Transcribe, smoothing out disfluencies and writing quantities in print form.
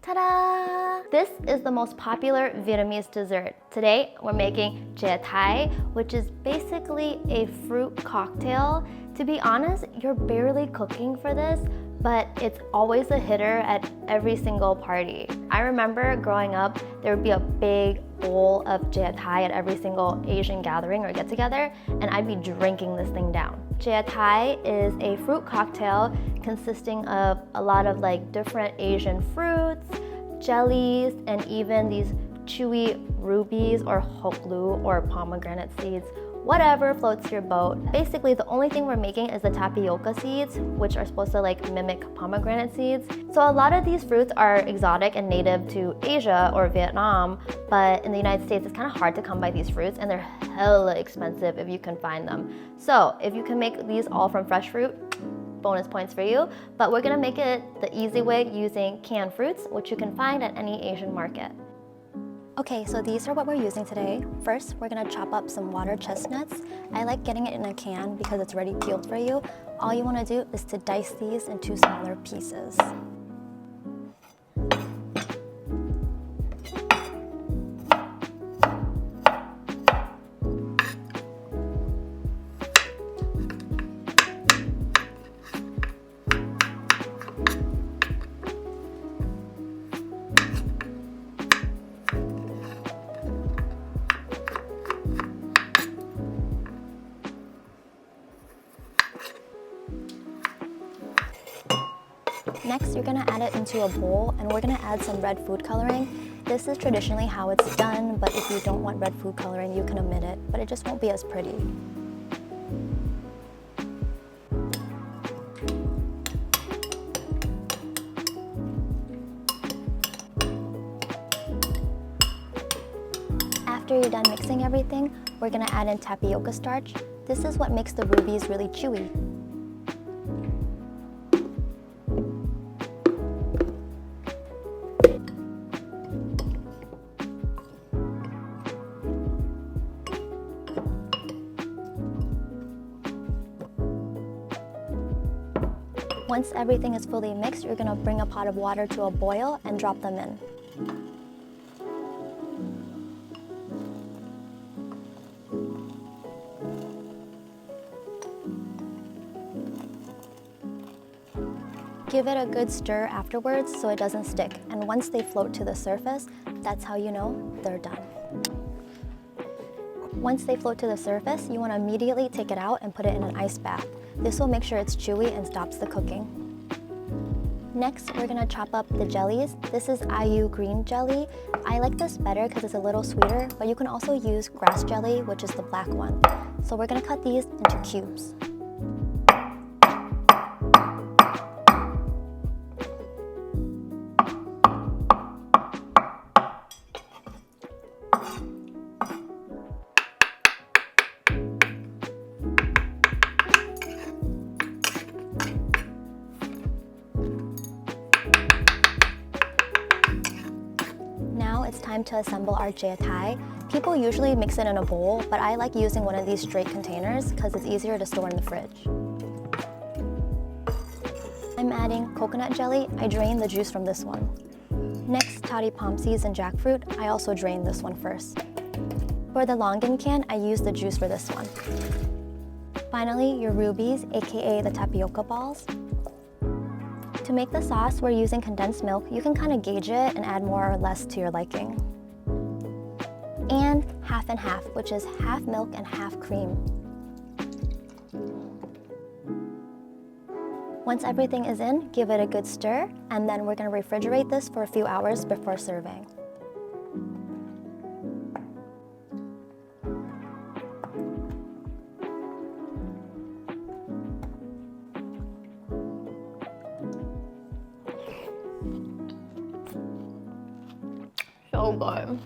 Ta-da! This is the most popular Vietnamese dessert. Today, we're making Chè Thái, which is basically a fruit cocktail. To be honest, you're barely cooking for this, but it's always a hitter at every single party. I remember growing up, there would be a big bowl of Chè Thái at every single Asian gathering or get-together, and I'd be drinking this thing down. Chè Thái is a fruit cocktail consisting of a lot of different Asian fruits, jellies, and even these chewy rubies or hok lu or pomegranate seeds. Whatever floats your boat. Basically, the only thing we're making is the tapioca seeds, which are supposed to mimic pomegranate seeds. So a lot of these fruits are exotic and native to Asia or Vietnam, but in the United States, it's kind of hard to come by these fruits, and they're hella expensive if you can find them. So if you can make these all from fresh fruit, bonus points for you. But we're gonna make it the easy way using canned fruits, which you can find at any Asian market. Okay, so these are what we're using today. First, we're gonna chop up some water chestnuts. I like getting it in a can because it's already peeled for you. All you wanna do is to dice these into smaller pieces. Next, you're gonna add it into a bowl, and we're gonna add some red food coloring. This is traditionally how it's done, but if you don't want red food coloring, you can omit it, but it just won't be as pretty. After you're done mixing everything, we're gonna add in tapioca starch. This is what makes the rubies really chewy. Once everything is fully mixed, you're gonna bring a pot of water to a boil and drop them in. Give it a good stir afterwards so it doesn't stick, and once they float to the surface, that's how you know they're done. Once they float to the surface, you want to immediately take it out and put it in an ice bath. This will make sure it's chewy and stops the cooking. Next, we're gonna chop up the jellies. This is IU green jelly. I like this better because it's a little sweeter, but you can also use grass jelly, which is the black one. So we're gonna cut these into cubes. It's time to assemble our Chè Thái. People usually mix it in a bowl, but I like using one of these straight containers because it's easier to store in the fridge. I'm adding coconut jelly. I drain the juice from this one. Next, toddy palm seeds and jackfruit. I also drain this one first. For the longan can, I use the juice for this one. Finally, your rubies, aka the tapioca balls. To make the sauce, we're using condensed milk. You can kind of gauge it and add more or less to your liking. And half and half, which is half milk and half cream. Once everything is in, give it a good stir, and then we're going to refrigerate this for a few hours before serving. So good.